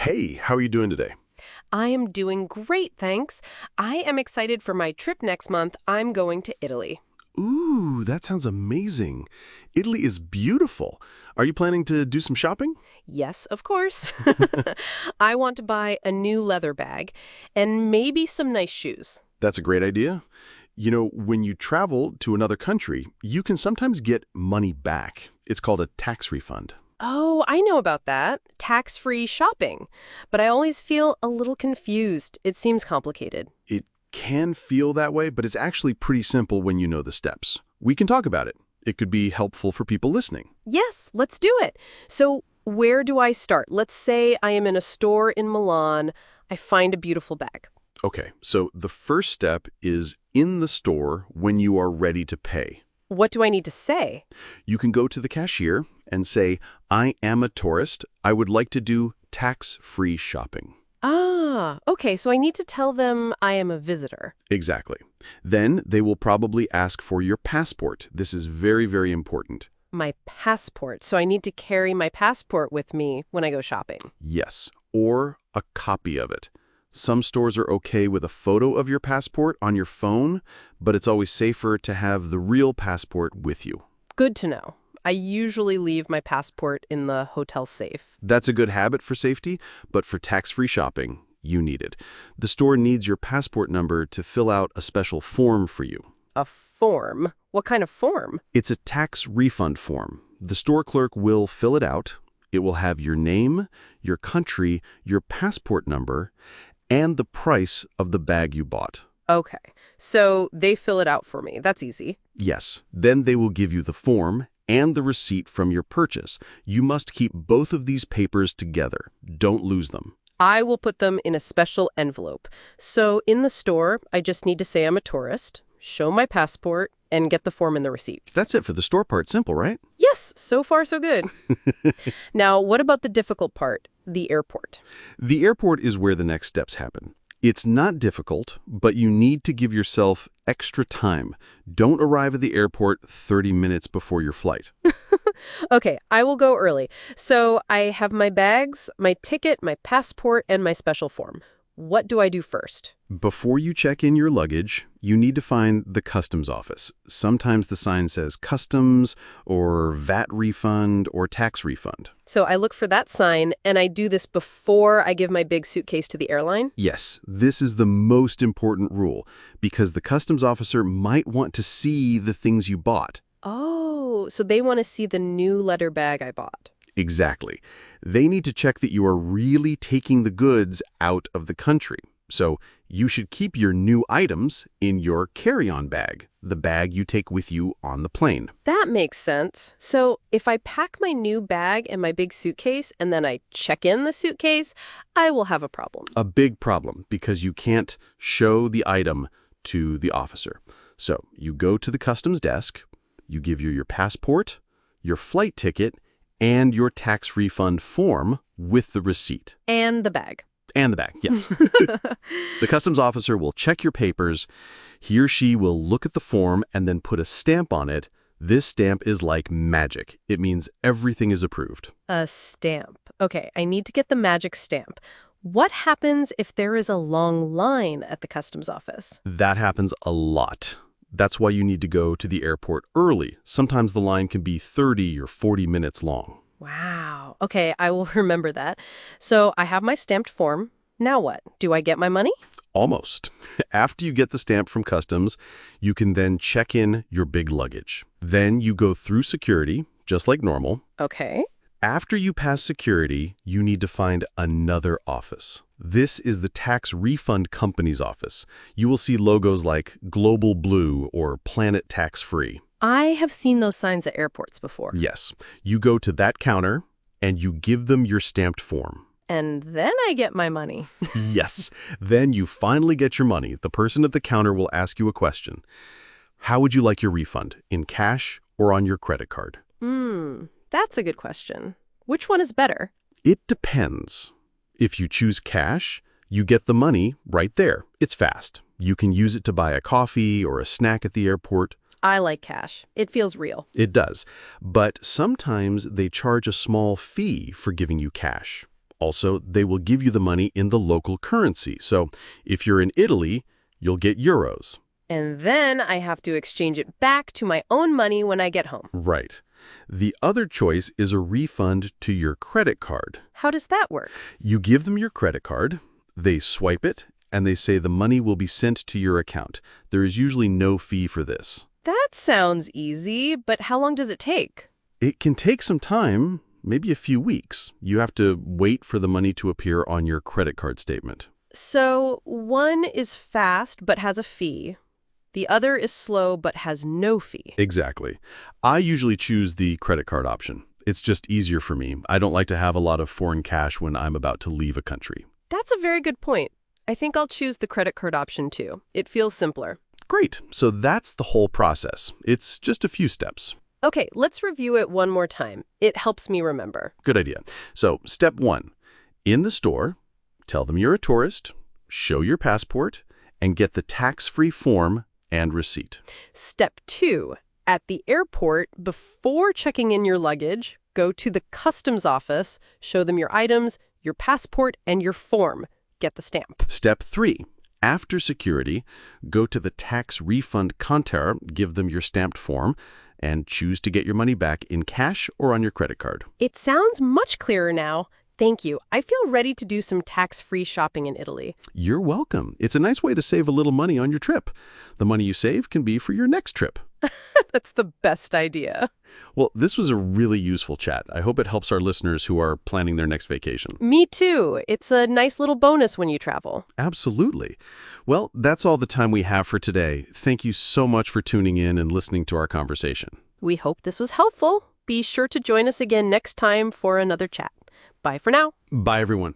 Hey, how are you doing today? I am doing great, thanks. I am excited for my trip next month. I'm going to Italy. Ooh, that sounds amazing. Italy is beautiful. Are you planning to do some shopping? Yes, of course. I want to buy a new leather bag and maybe some nice shoes. That's a great idea. You know, when you travel to another country, you can sometimes get money back. It's called a tax refund. Oh, I know about that. Tax-free shopping. But I always feel a little confused. It seems complicated. It can feel that way, but it's actually pretty simple when you know the steps. We can talk about it. It could be helpful for people listening. Yes, let's do it. So, where do I start? Let's say I am in a store in Milan. I find a beautiful bag. Okay, so the first step is in the store when you are ready to pay. What do I need to say? You can go to the cashier and say, I am a tourist. I would like to do tax-free shopping. Ah, okay, so I need to tell them I am a visitor. Exactly. Then they will probably ask for your passport. This is very, very important. My passport. So I need to carry my passport with me when I go shopping. Yes, or a copy of it. Some stores are okay with a photo of your passport on your phone, but it's always safer to have the real passport with you. Good to know. I usually leave my passport in the hotel safe. That's a good habit for safety, but for tax-free shopping, you need it. The store needs your passport number to fill out a special form for you. A form? What kind of form? It's a tax refund form. The store clerk will fill it out. It will have your name, your country, your passport number, and the price of the bag you bought. Okay, so they fill it out for me. That's easy. Yes. Then they will give you the form and the receipt from your purchase. You must keep both of these papers together. Don't lose them. I will put them in a special envelope. So in the store, I just need to say I'm a tourist, show my passport, and get the form and the receipt. That's it for the store part. Simple, right? Yes, so far so good. Now, what about the difficult part, the airport? The airport is where the next steps happen. It's not difficult, but you need to give yourself extra time. Don't arrive at the airport 30 minutes before your flight. Okay, I will go early. So I have my bags, my ticket, my passport, and my special form. What do I do first? Before you check in your luggage, you need to find the customs office. Sometimes the sign says customs or VAT refund or tax refund. So I look for that sign, and I do this before I give my big suitcase to the airline? Yes, this is the most important rule because the customs officer might want to see the things you bought. Oh, so they want to see the new leather bag I bought. Exactly. They need to check that you are really taking the goods out of the country. So you should keep your new items in your carry-on bag, the bag you take with you on the plane. That makes sense. So if I pack my new bag and my big suitcase and then I check in the suitcase, I will have a problem. A big problem because you can't show the item to the officer. So you go to the customs desk, you give your passport, your flight ticket, and your tax refund form with the receipt. And the bag. And the bag, yes. The customs officer will check your papers. He or she will look at the form and then put a stamp on it. This stamp is like magic. It means everything is approved. A stamp. Okay, I need to get the magic stamp. What happens if there is a long line at the customs office? That happens a lot. That's why you need to go to the airport early. Sometimes the line can be 30 or 40 minutes long. Wow. Okay, I will remember that. So I have my stamped form. Now what? Do I get my money? Almost. After you get the stamp from customs, you can then check in your big luggage. Then you go through security, just like normal. Okay. After you pass security, you need to find another office. This is the tax refund company's office. You will see logos like Global Blue or Planet Tax Free. I have seen those signs at airports before. Yes. You go to that counter and you give them your stamped form. And then I get my money. Yes. Then you finally get your money. The person at the counter will ask you a question. How would you like your refund? In cash or on your credit card? That's a good question. Which one is better? It depends. If you choose cash, you get the money right there. It's fast. You can use it to buy a coffee or a snack at the airport. I like cash. It feels real. It does. But sometimes they charge a small fee for giving you cash. Also, they will give you the money in the local currency. So if you're in Italy, you'll get euros. And then I have to exchange it back to my own money when I get home. Right. The other choice is a refund to your credit card. How does that work? You give them your credit card, they swipe it, and they say the money will be sent to your account. There is usually no fee for this. That sounds easy, but how long does it take? It can take some time, maybe a few weeks. You have to wait for the money to appear on your credit card statement. So one is fast but has a fee. The other is slow but has no fee. Exactly. I usually choose the credit card option. It's just easier for me. I don't like to have a lot of foreign cash when I'm about to leave a country. That's a very good point. I think I'll choose the credit card option too. It feels simpler. Great. So that's the whole process. It's just a few steps. Okay, let's review it one more time. It helps me remember. Good idea. So step 1. In the store, tell them you're a tourist, show your passport, and get the tax-free form and receipt. Step 2. At the airport, before checking in your luggage, go to the customs office, show them your items, your passport, and your form. Get the stamp. Step 3. After security, go to the tax refund counter, give them your stamped form, and choose to get your money back in cash or on your credit card. It sounds much clearer now. Thank you. I feel ready to do some tax-free shopping in Italy. You're welcome. It's a nice way to save a little money on your trip. The money you save can be for your next trip. That's the best idea. Well, this was a really useful chat. I hope it helps our listeners who are planning their next vacation. Me too. It's a nice little bonus when you travel. Absolutely. Well, that's all the time we have for today. Thank you so much for tuning in and listening to our conversation. We hope this was helpful. Be sure to join us again next time for another chat. Bye for now. Bye, everyone.